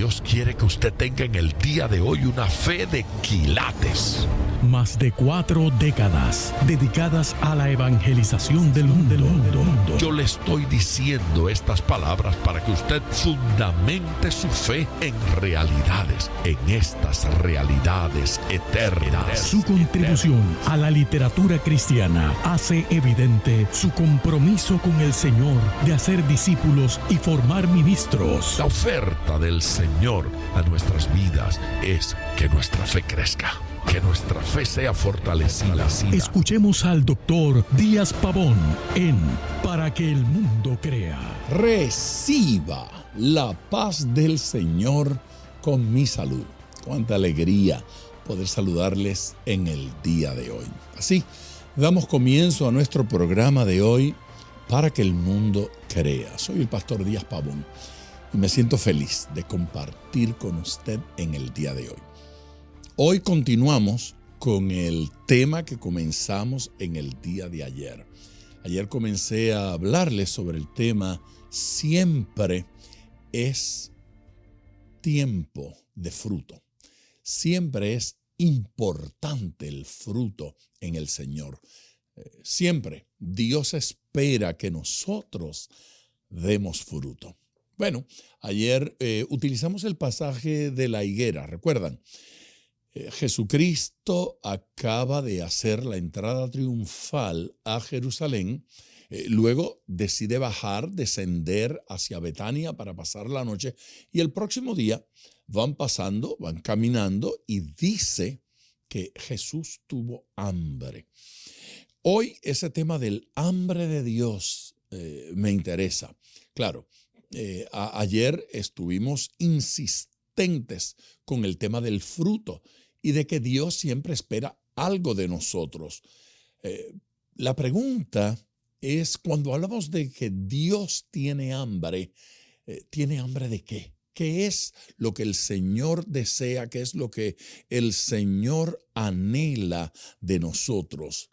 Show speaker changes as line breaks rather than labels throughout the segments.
Dios quiere que usted tenga en el día de hoy una fe de quilates.
Más de 4 décadas dedicadas a la evangelización del mundo.
Yo le estoy diciendo estas palabras para que usted fundamente su fe en realidades, en estas realidades eternas.
Su contribución a la literatura cristiana hace evidente su compromiso con el Señor de hacer discípulos y formar ministros.
La oferta del Señor a nuestras vidas es que nuestra fe crezca, que nuestra fe sea fortalecida.
Escuchemos al doctor Díaz Pavón en Para que el mundo crea.
Reciba la paz del Señor con mi salud. Cuánta alegría poder saludarles en el día de hoy. Así, damos comienzo a nuestro programa de hoy, Para que el mundo crea. Soy el pastor Díaz Pavón y me siento feliz de compartir con usted en el día de hoy. Hoy continuamos con el tema que comenzamos en el día de ayer. Ayer comencé a hablarles sobre el tema siempre es tiempo de fruto. Siempre es importante el fruto en el Señor. Siempre Dios espera que nosotros demos fruto. Bueno, ayer utilizamos el pasaje de la higuera, ¿recuerdan? Jesucristo acaba de hacer la entrada triunfal a Jerusalén, luego decide descender hacia Betania para pasar la noche y el próximo día van caminando y dice que Jesús tuvo hambre. Hoy ese tema del hambre de Dios me interesa. Claro, ayer estuvimos insistentes con el tema del fruto y de que Dios siempre espera algo de nosotros. La pregunta es, cuando hablamos de que Dios tiene hambre ¿de qué? ¿Qué es lo que el Señor desea? ¿Qué es lo que el Señor anhela de nosotros?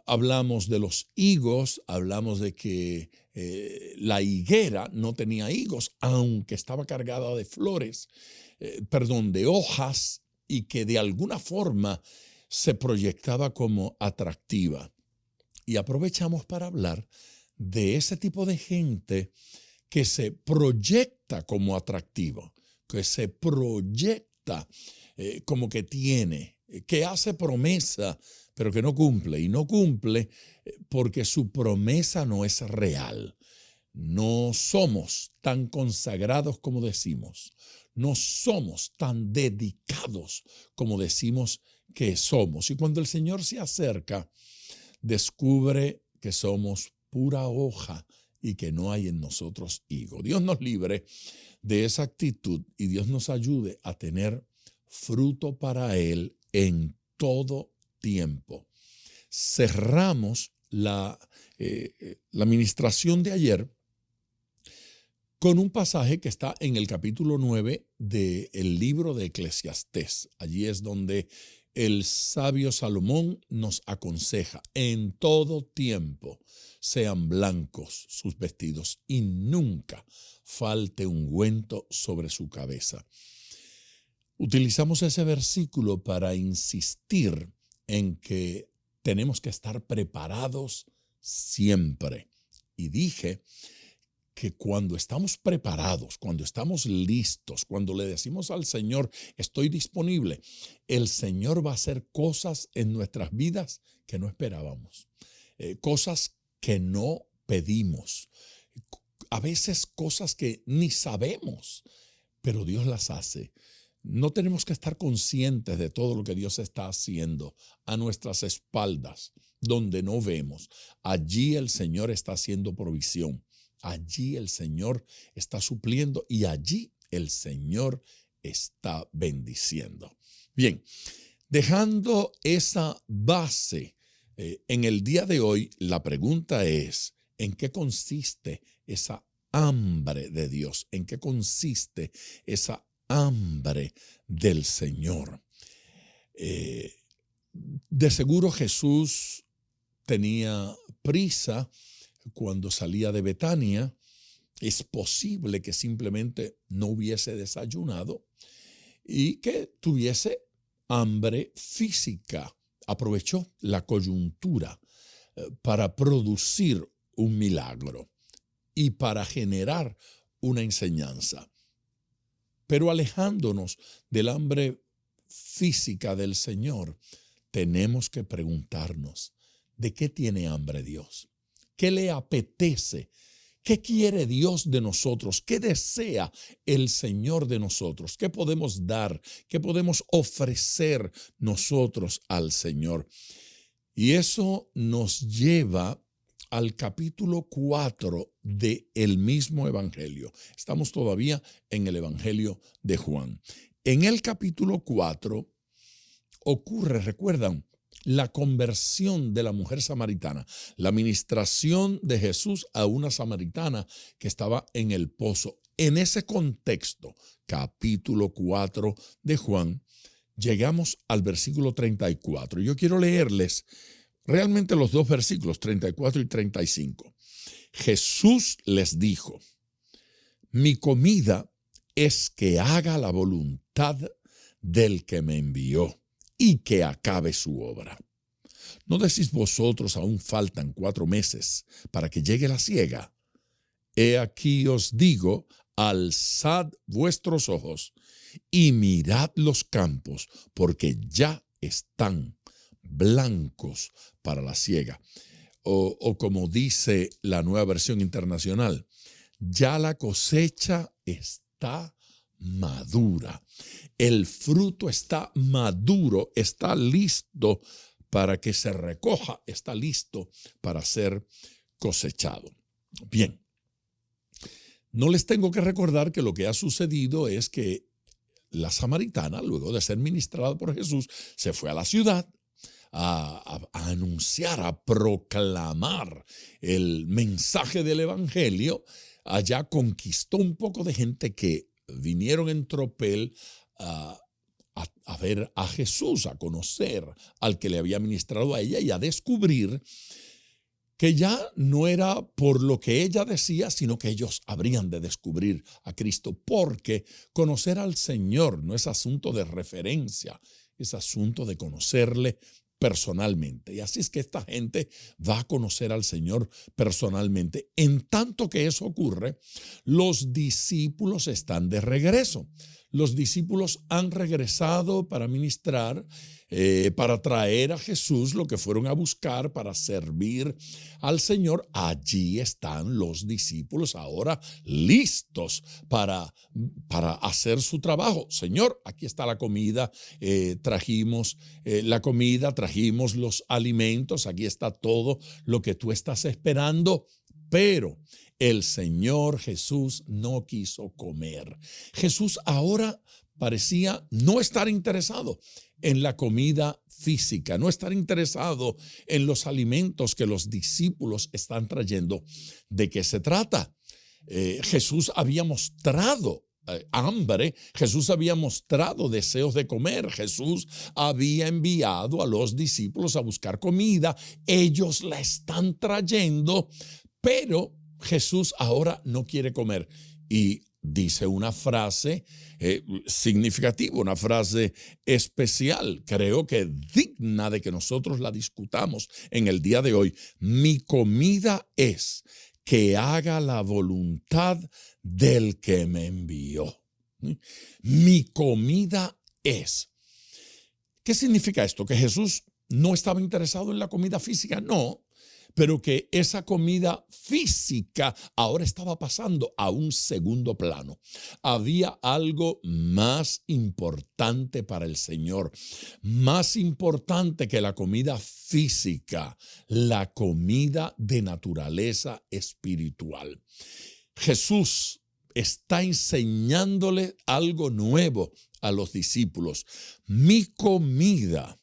Hablamos de los higos, hablamos de que la higuera no tenía higos, aunque estaba cargada de de hojas, y que de alguna forma se proyectaba como atractiva. Y aprovechamos para hablar de ese tipo de gente que se proyecta como atractivo, que se proyecta como que que hace promesa, pero que no cumple. Y no cumple porque su promesa no es real. No somos tan consagrados como decimos. No somos tan dedicados como decimos que somos. Y cuando el Señor se acerca, descubre que somos pura hoja y que no hay en nosotros higo. Dios nos libre de esa actitud y Dios nos ayude a tener fruto para Él en todo tiempo. Cerramos la ministración de ayer con un pasaje que está en el capítulo 9 del libro de Eclesiastés. Allí es donde el sabio Salomón nos aconseja: en todo tiempo sean blancos sus vestidos y nunca falte ungüento sobre su cabeza. Utilizamos ese versículo para insistir en que tenemos que estar preparados siempre. Y dije que cuando estamos preparados, cuando estamos listos, cuando le decimos al Señor, estoy disponible, el Señor va a hacer cosas en nuestras vidas que no esperábamos, cosas que no pedimos, a veces cosas que ni sabemos, pero Dios las hace. No tenemos que estar conscientes de todo lo que Dios está haciendo a nuestras espaldas, donde no vemos. Allí el Señor está haciendo provisión. Allí el Señor está supliendo y allí el Señor está bendiciendo. Bien, dejando esa base, en el día de hoy la pregunta es: ¿en qué consiste esa hambre de Dios? ¿En qué consiste esa hambre del Señor? De seguro Jesús tenía prisa cuando salía de Betania Es posible que simplemente no hubiese desayunado y que tuviese hambre física. Aprovechó la coyuntura para producir un milagro y para generar una enseñanza. Pero alejándonos del hambre física del Señor, tenemos que preguntarnos, ¿de qué tiene hambre Dios? ¿Qué le apetece? ¿Qué quiere Dios de nosotros? ¿Qué desea el Señor de nosotros? ¿Qué podemos dar? ¿Qué podemos ofrecer nosotros al Señor? Y eso nos lleva al capítulo 4 del mismo Evangelio. Estamos todavía en el Evangelio de Juan. En el capítulo 4 ocurre, recuerdan, la conversión de la mujer samaritana, la ministración de Jesús a una samaritana que estaba en el pozo. En ese contexto, capítulo 4 de Juan, llegamos al versículo 34. Yo quiero leerles realmente los dos versículos, 34 y 35. Jesús les dijo, mi comida es que haga la voluntad del que me envió y que acabe su obra. ¿No decís vosotros aún faltan 4 meses para que llegue la siega? He aquí os digo, alzad vuestros ojos y mirad los campos, porque ya están blancos para la siega. O como dice la Nueva Versión Internacional, ya la cosecha está madura. El fruto está maduro, está listo para que se recoja, está listo para ser cosechado. Bien, no les tengo que recordar que lo que ha sucedido es que la samaritana, luego de ser ministrada por Jesús, se fue a la ciudad a anunciar, a proclamar el mensaje del Evangelio. Allá conquistó un poco de gente que vinieron en tropel a ver a Jesús, a conocer al que le había ministrado a ella y a descubrir que ya no era por lo que ella decía, sino que ellos habrían de descubrir a Cristo, porque conocer al Señor no es asunto de referencia, es asunto de conocerle personalmente. Y así es que esta gente va a conocer al Señor personalmente. En tanto que eso ocurre, los discípulos están de regreso. Los discípulos han regresado para ministrar, para traer a Jesús lo que fueron a buscar para servir al Señor. Allí están los discípulos ahora listos para hacer su trabajo. Señor, aquí está la comida, trajimos la comida, trajimos los alimentos, aquí está todo lo que tú estás esperando, pero el Señor Jesús no quiso comer. Jesús ahora parecía no estar interesado en la comida física, no estar interesado en los alimentos que los discípulos están trayendo. ¿De qué se trata? Jesús había mostrado hambre, Jesús había mostrado deseos de comer, Jesús había enviado a los discípulos a buscar comida, ellos la están trayendo, pero Jesús ahora no quiere comer y dice una frase significativa, una frase especial, creo que digna de que nosotros la discutamos en el día de hoy. Mi comida es que haga la voluntad del que me envió. Mi comida es. ¿Qué significa esto? ¿Que Jesús no estaba interesado en la comida física? No. Pero que esa comida física ahora estaba pasando a un segundo plano. Había algo más importante para el Señor, más importante que la comida física, la comida de naturaleza espiritual. Jesús está enseñándole algo nuevo a los discípulos. Mi comida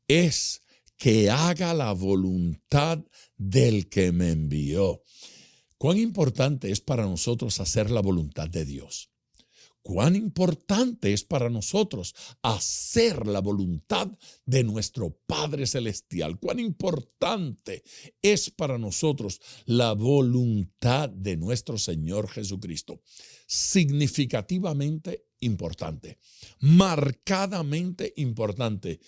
es que haga la voluntad del que me envió. ¿Cuán importante es para nosotros hacer la voluntad de Dios? cuán importante es para nosotros hacer la voluntad de nuestro Padre Celestial. Cuán importante es para nosotros la voluntad de nuestro Señor Jesucristo. Significativamente importante, marcadamente importante.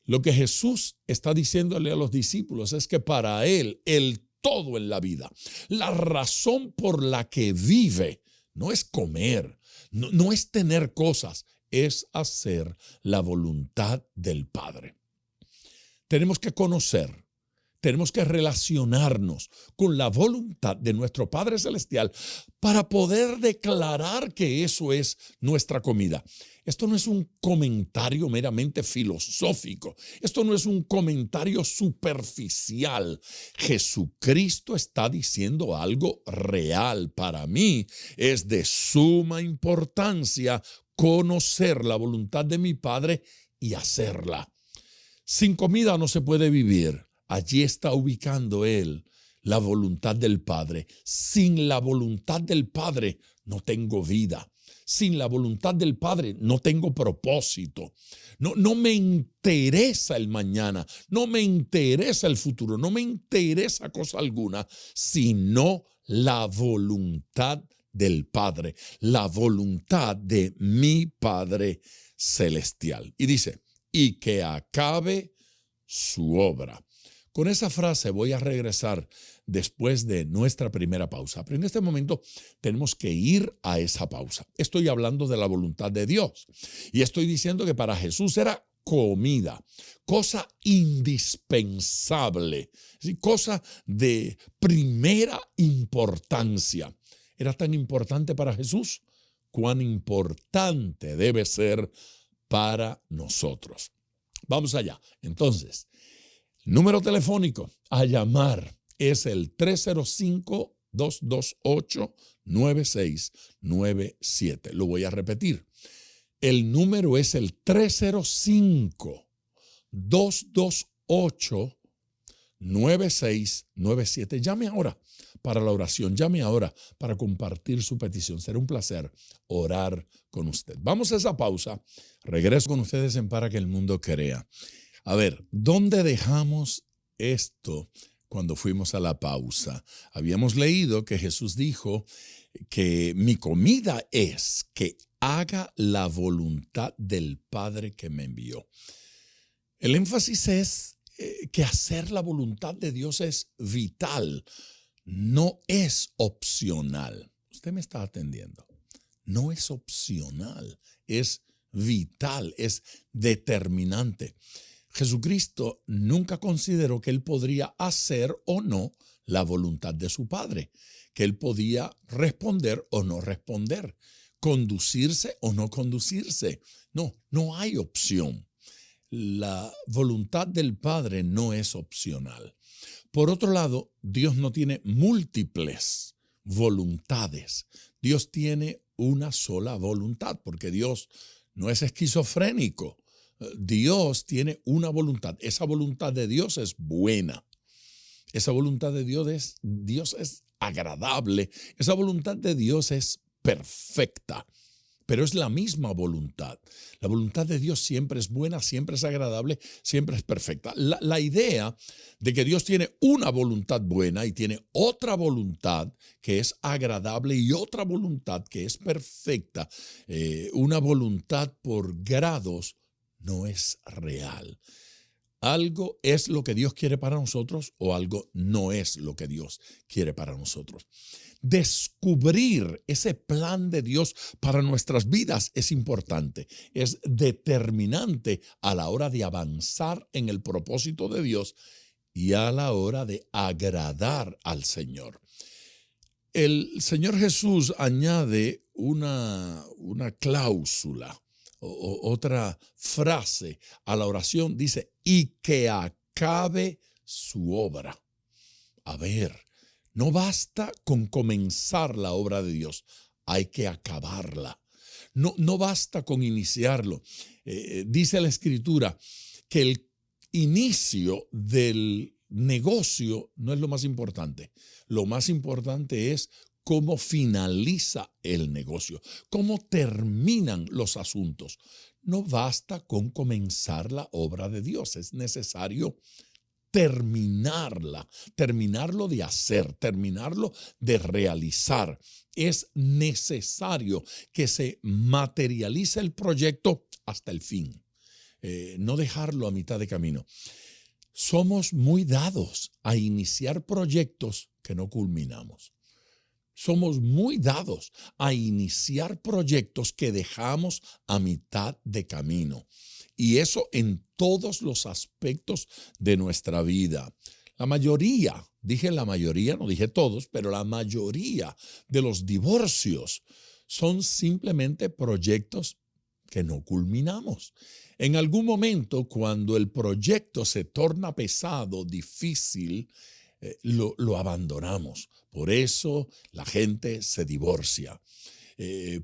Lo que Jesús está diciéndole a los discípulos es que para Él, el todo en la vida, la razón por la que vive, no es comer, no es tener cosas, es hacer la voluntad del Padre. Tenemos que conocer, tenemos que relacionarnos con la voluntad de nuestro Padre Celestial para poder declarar que eso es nuestra comida. Esto no es un comentario meramente filosófico. Esto no es un comentario superficial. Jesucristo está diciendo algo real. Para mí es de suma importancia conocer la voluntad de mi Padre y hacerla. Sin comida no se puede vivir. Allí está ubicando Él la voluntad del Padre. Sin la voluntad del Padre no tengo vida. Sin la voluntad del Padre no tengo propósito. No me interesa el mañana, no me interesa el futuro, no me interesa cosa alguna, sino la voluntad del Padre, la voluntad de mi Padre Celestial. Y dice, y que acabe su obra. Con esa frase voy a regresar después de nuestra primera pausa, pero en este momento tenemos que ir a esa pausa. Estoy hablando de la voluntad de Dios y estoy diciendo que para Jesús era comida, cosa indispensable, cosa de primera importancia. ¿Era tan importante para Jesús? ¿Cuán importante debe ser para nosotros? Vamos allá. Entonces, número telefónico a llamar es el 305-228-9697. Lo voy a repetir. El número es el 305-228-9697. Llame ahora para la oración. Llame ahora para compartir su petición. Será un placer orar con usted. Vamos a esa pausa. Regreso con ustedes en Para que el Mundo Crea. A ver, ¿dónde dejamos esto cuando fuimos a la pausa? Habíamos leído que Jesús dijo que mi comida es que haga la voluntad del Padre que me envió. El énfasis es que hacer la voluntad de Dios es vital, no es opcional. Usted me está atendiendo. No es opcional, es vital, es determinante. Jesucristo nunca consideró que Él podría hacer o no la voluntad de su Padre, que Él podía responder o no responder, conducirse o no conducirse. No hay opción. La voluntad del Padre no es opcional. Por otro lado, Dios no tiene múltiples voluntades. Dios tiene una sola voluntad, porque Dios no es esquizofrénico. Dios tiene una voluntad. Esa voluntad de Dios es buena. Esa voluntad de Dios es agradable. Esa voluntad de Dios es perfecta. Pero es la misma voluntad. La voluntad de Dios siempre es buena, siempre es agradable, siempre es perfecta. La idea de que Dios tiene una voluntad buena y tiene otra voluntad que es agradable y otra voluntad que es perfecta, una voluntad por grados, no es real. Algo es lo que Dios quiere para nosotros o algo no es lo que Dios quiere para nosotros. Descubrir ese plan de Dios para nuestras vidas es importante, es determinante a la hora de avanzar en el propósito de Dios y a la hora de agradar al Señor. El Señor Jesús añade una cláusula, otra frase a la oración, dice, y que acabe su obra. A ver, no basta con comenzar la obra de Dios, hay que acabarla. No basta con iniciarlo. Dice la Escritura que el inicio del negocio no es lo más importante. Lo más importante es cómo finaliza el negocio, cómo terminan los asuntos. No basta con comenzar la obra de Dios, es necesario terminarlo de hacer, terminarlo de realizar. Es necesario que se materialice el proyecto hasta el fin, no dejarlo a mitad de camino. Somos muy dados a iniciar proyectos que no culminamos. Somos muy dados a iniciar proyectos que dejamos a mitad de camino. Y eso en todos los aspectos de nuestra vida. La mayoría, dije la mayoría, no dije todos, pero la mayoría de los divorcios son simplemente proyectos que no culminamos. En algún momento, cuando el proyecto se torna pesado, difícil, lo abandonamos. Por eso la gente se divorcia.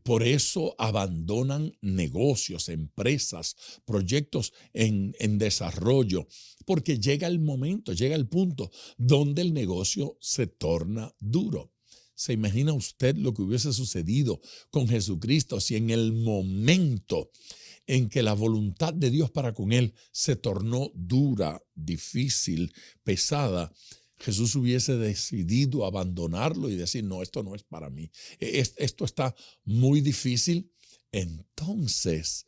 Por eso abandonan negocios, empresas, proyectos en desarrollo, porque llega el momento, llega el punto donde el negocio se torna duro. ¿Se imagina usted lo que hubiese sucedido con Jesucristo si en el momento en que la voluntad de Dios para con él se tornó dura, difícil, pesada, Jesús hubiese decidido abandonarlo y decir, no, esto no es para mí, esto está muy difícil? Entonces,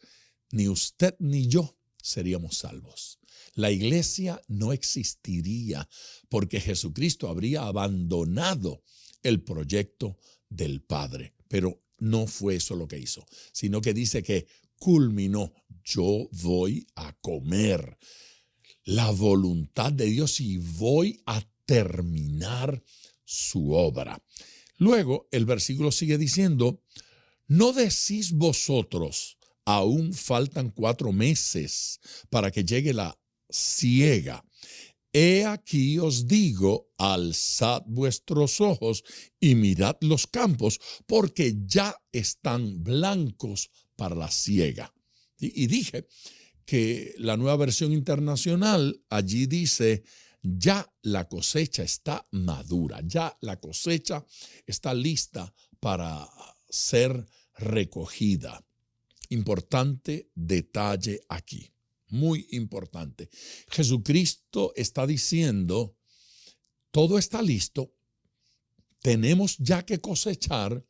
ni usted ni yo seríamos salvos. La iglesia no existiría porque Jesucristo habría abandonado el proyecto del Padre. Pero no fue eso lo que hizo, sino que dice que culminó. Yo voy a comer la voluntad de Dios y voy a terminar su obra. Luego el versículo sigue diciendo, ¿no decís vosotros, aún faltan 4 meses para que llegue la siega? He aquí os digo, alzad vuestros ojos y mirad los campos, porque ya están blancos para la siega. Y dije que la Nueva Versión Internacional allí dice, ya la cosecha está madura, ya la cosecha está lista para ser recogida. Importante detalle aquí, muy importante. Jesucristo está diciendo, todo está listo, tenemos ya que cosechar,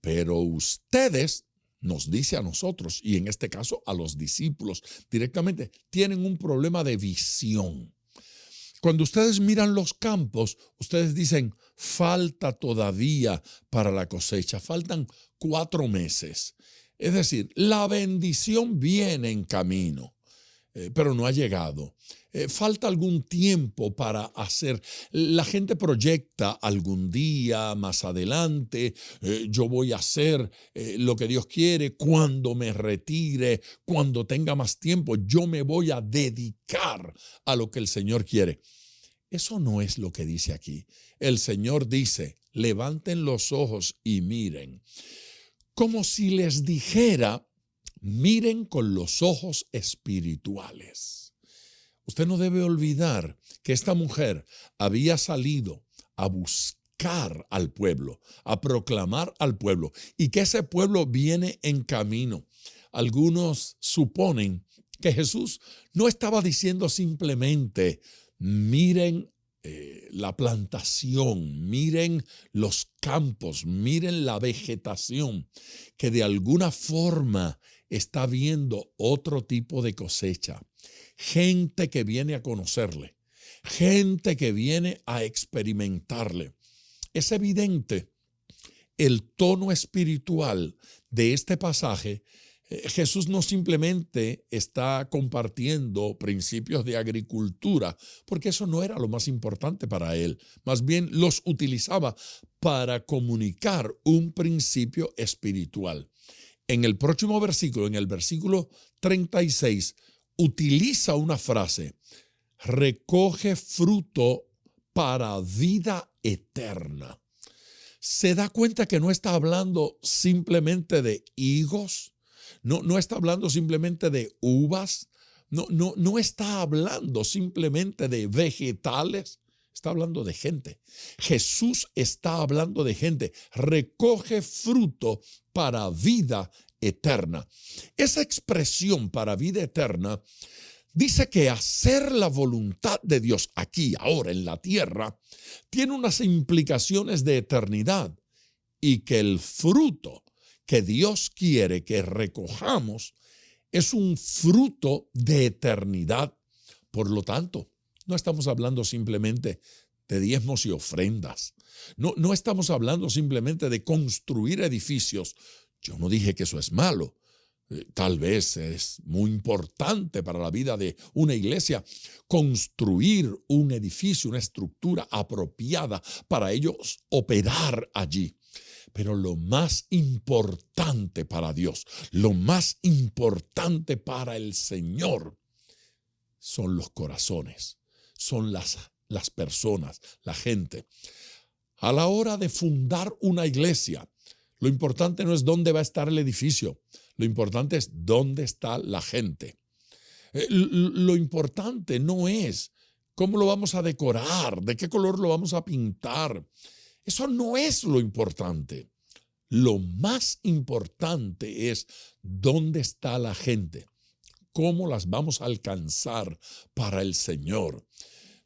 pero ustedes, nos dice a nosotros, y en este caso a los discípulos directamente, tienen un problema de visión. Cuando ustedes miran los campos, ustedes dicen, falta todavía para la cosecha, faltan 4 meses. Es decir, la bendición viene en camino, pero no ha llegado. Falta algún tiempo para hacer. La gente proyecta algún día más adelante, yo voy a hacer lo que Dios quiere, cuando me retire, cuando tenga más tiempo, yo me voy a dedicar a lo que el Señor quiere. Eso no es lo que dice aquí. El Señor dice, levanten los ojos y miren. Como si les dijera, miren con los ojos espirituales. Usted no debe olvidar que esta mujer había salido a buscar al pueblo, a proclamar al pueblo, y que ese pueblo viene en camino. Algunos suponen que Jesús no estaba diciendo simplemente, miren la plantación, miren los campos, miren la vegetación, que de alguna forma está viendo otro tipo de cosecha. Gente que viene a conocerle, gente que viene a experimentarle. Es evidente el tono espiritual de este pasaje. Jesús no simplemente está compartiendo principios de agricultura, porque eso no era lo más importante para él. Más bien los utilizaba para comunicar un principio espiritual. En el próximo versículo, en el versículo 36, utiliza una frase, recoge fruto para vida eterna. ¿Se da cuenta que no está hablando simplemente de higos? No está hablando simplemente de uvas, no está hablando simplemente de vegetales. Está hablando de gente. Jesús está hablando de gente. Recoge fruto para vida eterna. Esa expresión para vida eterna dice que hacer la voluntad de Dios aquí, ahora, en la tierra, tiene unas implicaciones de eternidad y que el fruto que Dios quiere que recojamos es un fruto de eternidad. Por lo tanto, no estamos hablando simplemente de diezmos y ofrendas. No estamos hablando simplemente de construir edificios. Yo no dije que eso es malo. Tal vez es muy importante para la vida de una iglesia construir un edificio, una estructura apropiada para ellos operar allí. Pero lo más importante para Dios, lo más importante para el Señor son los corazones, son las personas, la gente. A la hora de fundar una iglesia, lo importante no es dónde va a estar el edificio, lo importante es dónde está la gente. Lo importante no es cómo lo vamos a decorar, de qué color lo vamos a pintar. Eso no es lo importante. Lo más importante es dónde está la gente, cómo las vamos a alcanzar para el Señor.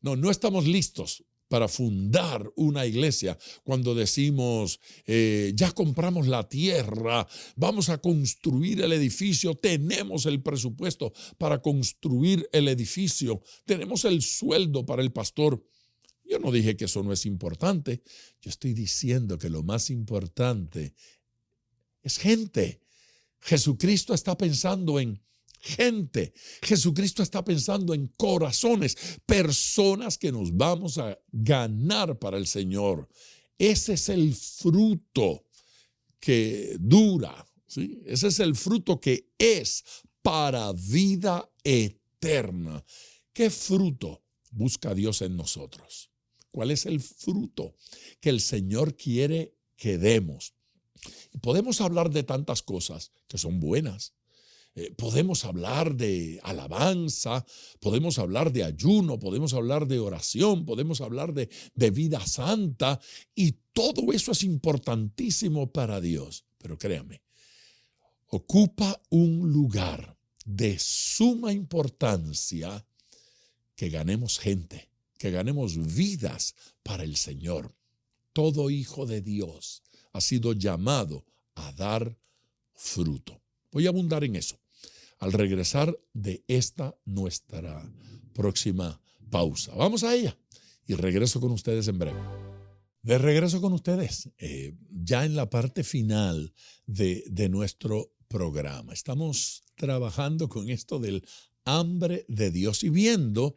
No estamos listos para fundar una iglesia cuando decimos, ya compramos la tierra, vamos a construir el edificio, tenemos el presupuesto para construir el edificio, tenemos el sueldo para el pastor. Yo no dije que eso no es importante, yo estoy diciendo que lo más importante es gente. Jesucristo está pensando en gente. Jesucristo está pensando en corazones, personas que nos vamos a ganar para el Señor. Ese es el fruto que dura, ¿sí? Ese es el fruto que es para vida eterna. ¿Qué fruto busca Dios en nosotros? ¿Cuál es el fruto que el Señor quiere que demos? Podemos hablar de tantas cosas que son buenas. Podemos hablar de alabanza, podemos hablar de ayuno, podemos hablar de oración, podemos hablar de vida santa, y todo eso es importantísimo para Dios. Pero créame, ocupa un lugar de suma importancia que ganemos gente, que ganemos vidas para el Señor. Todo hijo de Dios ha sido llamado a dar fruto. Voy a abundar en eso al regresar de esta nuestra próxima pausa. Vamos a ella y regreso con ustedes en breve. De regreso con ustedes, ya en la parte final de nuestro programa. Estamos trabajando con esto del hambre de Dios y viendo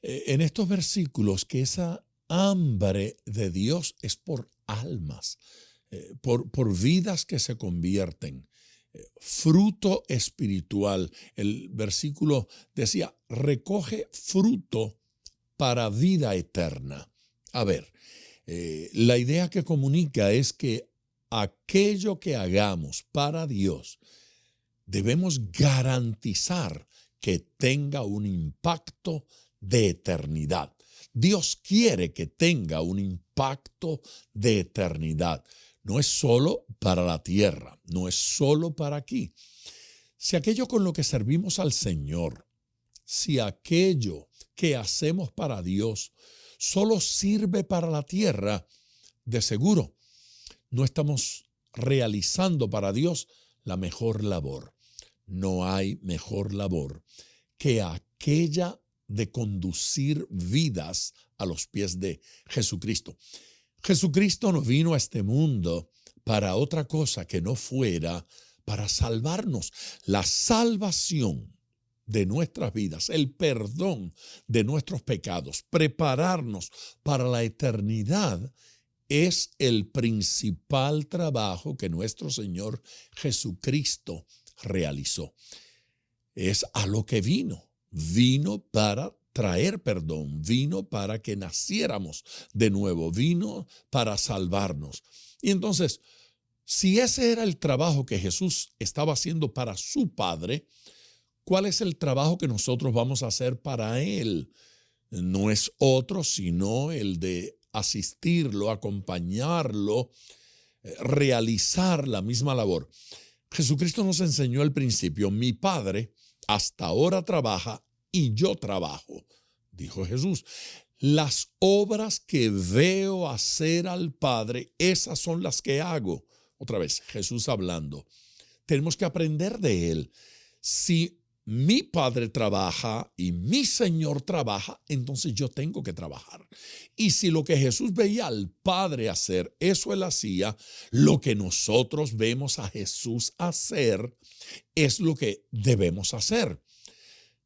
en estos versículos que esa hambre de Dios es por almas, por vidas que se convierten. Fruto espiritual. El versículo decía, recoge fruto para vida eterna. A ver, la idea que comunica es que aquello que hagamos para Dios debemos garantizar que tenga un impacto de eternidad. Dios quiere que tenga un impacto de eternidad. No es solo para la tierra, no es solo para aquí. Si aquello con lo que servimos al Señor, si aquello que hacemos para Dios solo sirve para la tierra, de seguro no estamos realizando para Dios la mejor labor. No hay mejor labor que aquella de conducir vidas a los pies de Jesucristo. Jesucristo no vino a este mundo para otra cosa que no fuera para salvarnos. La salvación de nuestras vidas, el perdón de nuestros pecados, prepararnos para la eternidad es el principal trabajo que nuestro Señor Jesucristo realizó. Es a lo que vino. Vino para traer perdón, vino para que naciéramos de nuevo, vino para salvarnos. Y entonces, si ese era el trabajo que Jesús estaba haciendo para su Padre, ¿cuál es el trabajo que nosotros vamos a hacer para Él? no es otro sino el de asistirlo, acompañarlo, realizar la misma labor. Jesucristo nos enseñó al principio: mi Padre hasta ahora trabaja y yo trabajo, dijo Jesús. Las obras que veo hacer al Padre, esas son las que hago. Otra vez, Jesús hablando. Tenemos que aprender de Él. Si mi Padre trabaja y mi Señor trabaja, entonces yo tengo que trabajar. Y si lo que Jesús veía al Padre hacer, eso Él hacía, lo que nosotros vemos a Jesús hacer es lo que debemos hacer.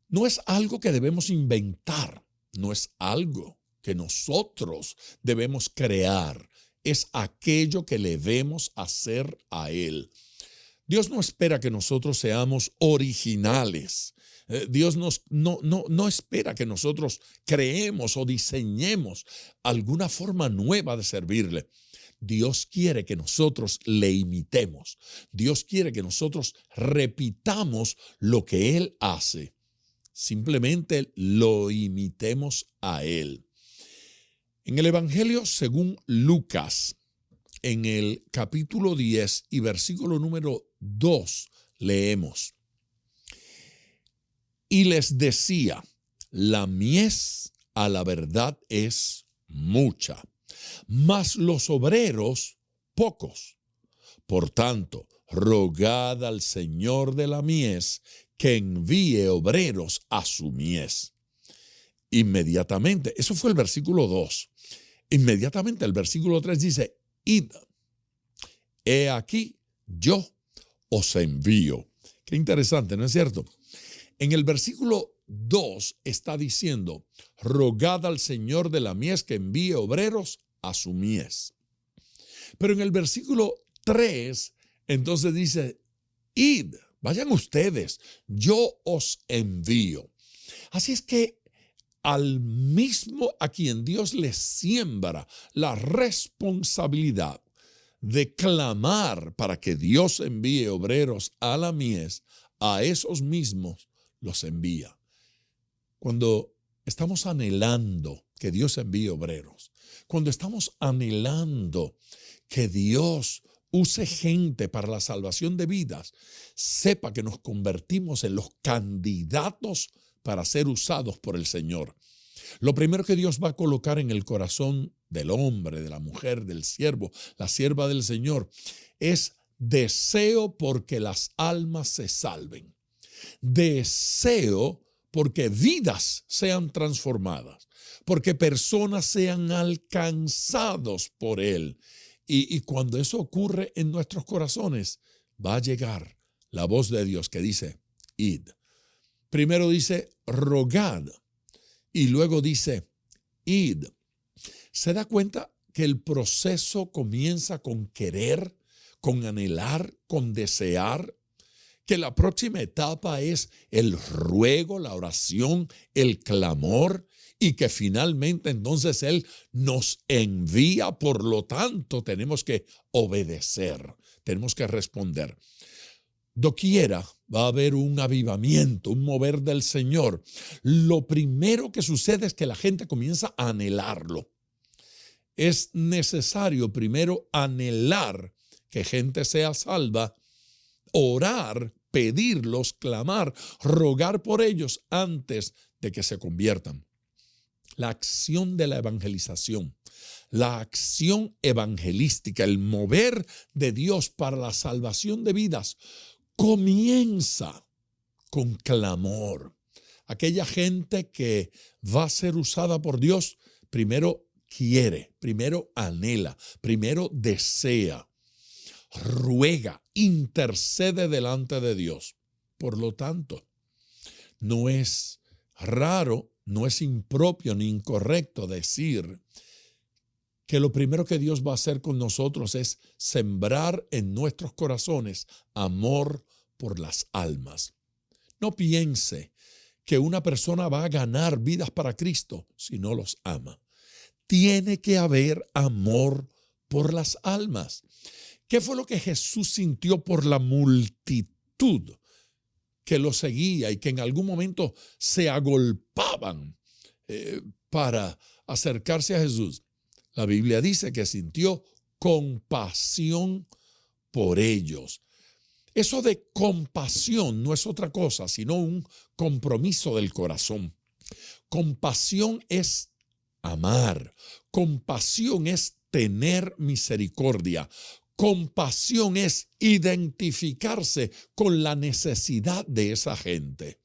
No es algo que debemos inventar, no es algo que nosotros debemos crear, es aquello que le debemos hacer a Él. Dios no espera que nosotros seamos originales. Dios no espera que nosotros creemos o diseñemos alguna forma nueva de servirle. Dios quiere que nosotros le imitemos. Dios quiere que nosotros repitamos lo que Él hace. Simplemente lo imitemos a Él. En el Evangelio según Lucas, en el capítulo 10 y versículo número 2, leemos: y les decía, la mies a la verdad es mucha, mas los obreros pocos. Por tanto, rogad al Señor de la mies que envíe obreros a su mies. Inmediatamente, eso fue el versículo 2. Inmediatamente el versículo 3 dice: id, he aquí yo os envío. Qué interesante, ¿no es cierto? En el versículo 2 está diciendo: rogad al Señor de la mies que envíe obreros a su mies. Pero en el versículo 3 entonces dice: id, vayan ustedes, yo os envío. Así es que al mismo a quien Dios le siembra la responsabilidad de clamar para que Dios envíe obreros a la mies, a esos mismos los envía. Cuando estamos anhelando que Dios envíe obreros, cuando estamos anhelando que Dios use gente para la salvación de vidas, sepa que nos convertimos en los candidatos para ser usados por el Señor. Lo primero que Dios va a colocar en el corazón del hombre, de la mujer, del siervo, la sierva del Señor, es deseo porque las almas se salven. Deseo porque vidas sean transformadas, porque personas sean alcanzados por Él. Y cuando eso ocurre en nuestros corazones, va a llegar la voz de Dios que dice: id. Primero dice rogad y luego dice id. ¿Se da cuenta que el proceso comienza con querer, con anhelar, con desear? Que la próxima etapa es el ruego, la oración, el clamor, y que finalmente entonces Él nos envía. Por lo tanto, tenemos que obedecer, tenemos que responder. Doquiera va a haber un avivamiento, un mover del Señor. Lo primero que sucede es que la gente comienza a anhelarlo. Es necesario primero anhelar que gente sea salva, orar, pedirlos, clamar, rogar por ellos antes de que se conviertan. La acción de la evangelización, la acción evangelística, el mover de Dios para la salvación de vidas, comienza con clamor. Aquella gente que va a ser usada por Dios, primero quiere, primero anhela, primero desea, ruega, intercede delante de Dios. Por lo tanto, no es raro, no es impropio ni incorrecto decir que lo primero que Dios va a hacer con nosotros es sembrar en nuestros corazones amor por las almas. No piense que una persona va a ganar vidas para Cristo si no los ama. Tiene que haber amor por las almas. ¿Qué fue lo que Jesús sintió por la multitud que lo seguía y que en algún momento se agolpaban para acercarse a Jesús? La Biblia dice que sintió compasión por ellos. Eso de compasión no es otra cosa, sino un compromiso del corazón. Compasión es amar. Compasión es tener misericordia. Compasión es identificarse con la necesidad de esa gente.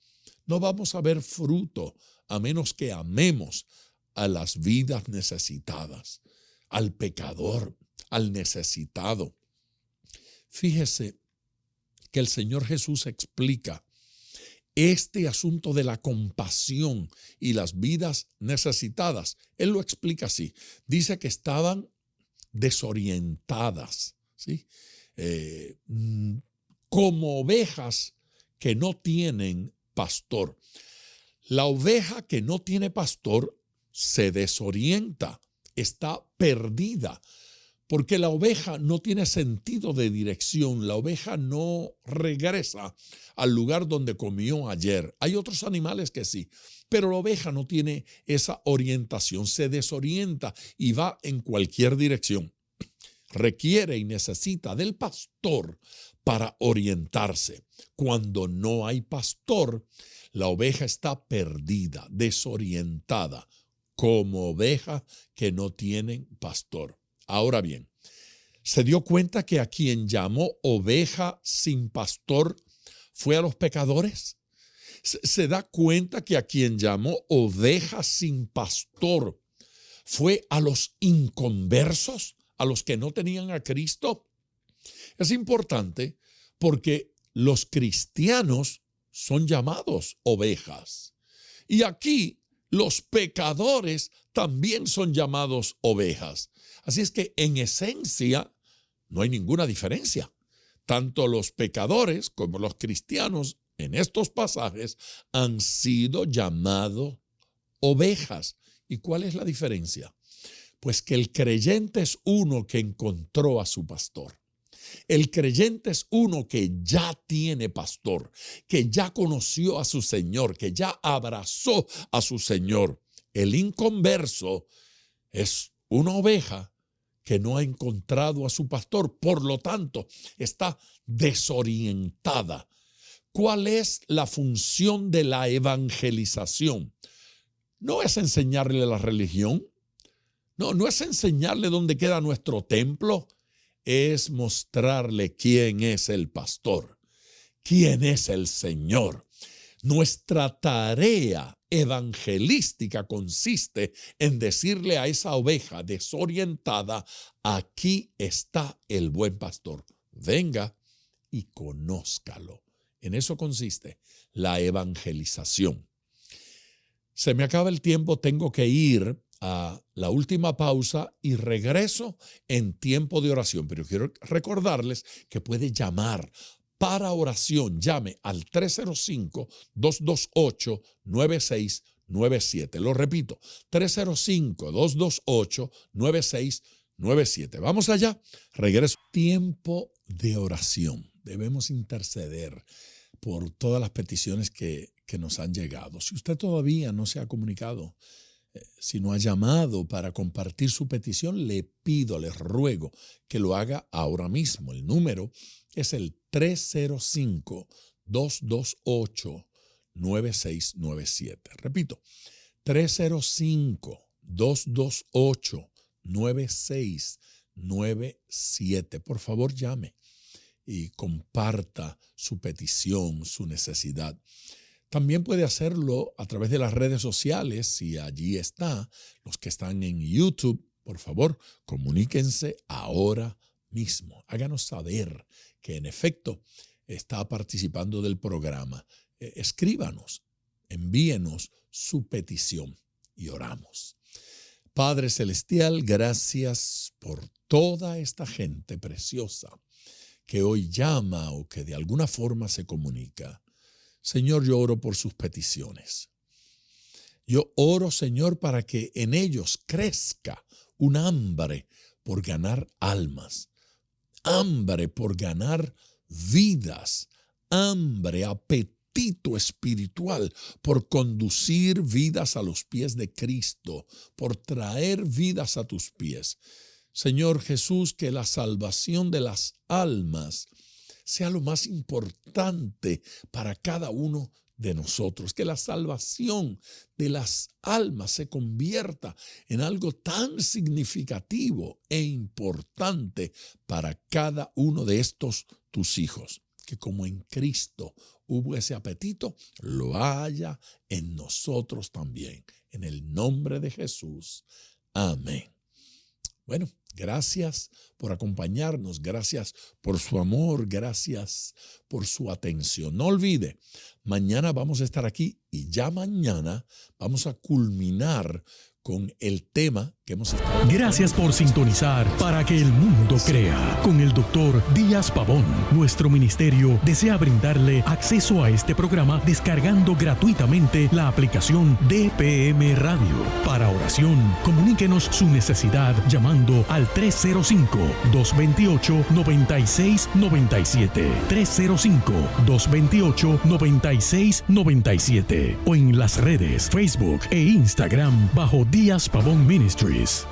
No vamos a ver fruto a menos que amemos a las vidas necesitadas, al pecador, al necesitado. Fíjese que el Señor Jesús explica este asunto de la compasión y las vidas necesitadas. Él lo explica así. Dice que estaban desorientadas, ¿sí? Como ovejas que no tienen pastor. La oveja que no tiene pastor se desorienta, está perdida, porque la oveja no tiene sentido de dirección, la oveja no regresa al lugar donde comió ayer. Hay otros animales que sí, pero la oveja no tiene esa orientación, se desorienta y va en cualquier dirección. Requiere y necesita del pastor para orientarse. Cuando no hay pastor, la oveja está perdida, desorientada, como oveja que no tienen pastor. Ahora bien, ¿se dio cuenta que a quien llamó oveja sin pastor fue a los pecadores? ¿Se da cuenta que a quien llamó oveja sin pastor fue a los inconversos, a los que no tenían a Cristo? Es importante porque los cristianos son llamados ovejas. Y aquí los pecadores también son llamados ovejas. Así es que en esencia no hay ninguna diferencia. Tanto los pecadores como los cristianos en estos pasajes han sido llamados ovejas. ¿Y cuál es la diferencia? Pues que el creyente es uno que encontró a su pastor. El creyente es uno que ya tiene pastor, que ya conoció a su Señor, que ya abrazó a su Señor. El inconverso es una oveja que no ha encontrado a su pastor, por lo tanto, está desorientada. ¿Cuál es la función de la evangelización? No es enseñarle la religión, no es enseñarle dónde queda nuestro templo, es mostrarle quién es el pastor, quién es el Señor. Nuestra tarea evangelística consiste en decirle a esa oveja desorientada, aquí está el buen pastor, venga y conózcalo. En eso consiste la evangelización. Se me acaba el tiempo, tengo que ir a la última pausa y regreso en tiempo de oración. Pero quiero recordarles que puede llamar para oración. Llame al 305-228-9697. Lo repito, 305-228-9697. Vamos allá. Regreso. Tiempo de oración. Debemos interceder por todas las peticiones que nos han llegado. Si usted todavía no se ha comunicado, si no ha llamado para compartir su petición, le pido, le ruego que lo haga ahora mismo. El número es el 305-228-9697. Repito, 305-228-9697. Por favor, llame y comparta su petición, su necesidad. También puede hacerlo a través de las redes sociales, si allí está. Los que están en YouTube, por favor, comuníquense ahora mismo. Háganos saber que en efecto está participando del programa. Escríbanos, envíenos su petición y oramos. Padre Celestial, gracias por toda esta gente preciosa que hoy llama o que de alguna forma se comunica. Señor, yo oro por sus peticiones. Yo oro, Señor, para que en ellos crezca un hambre por ganar almas, hambre por ganar vidas, hambre, apetito apetito espiritual por conducir vidas a los pies de Cristo, por traer vidas a tus pies. Señor Jesús, que la salvación de las almas sea lo más importante para cada uno de nosotros, que la salvación de las almas se convierta en algo tan significativo e importante para cada uno de estos tus hijos, que como en Cristo hubo ese apetito, lo haya en nosotros también. En el nombre de Jesús. Amén. Bueno, gracias por acompañarnos, gracias por su amor, gracias por su atención. No olvide, mañana vamos a estar aquí y ya mañana vamos a culminar con el tema que hemos estado.
Gracias por sintonizar Para que el mundo crea con el Dr. Díaz Pavón. Nuestro ministerio desea brindarle acceso a este programa descargando gratuitamente la aplicación DPM Radio. Para oración, comuníquenos su necesidad llamando al 305-228-9697. 305-228-9697 o en las redes Facebook e Instagram bajo Díaz Pavón Ministries.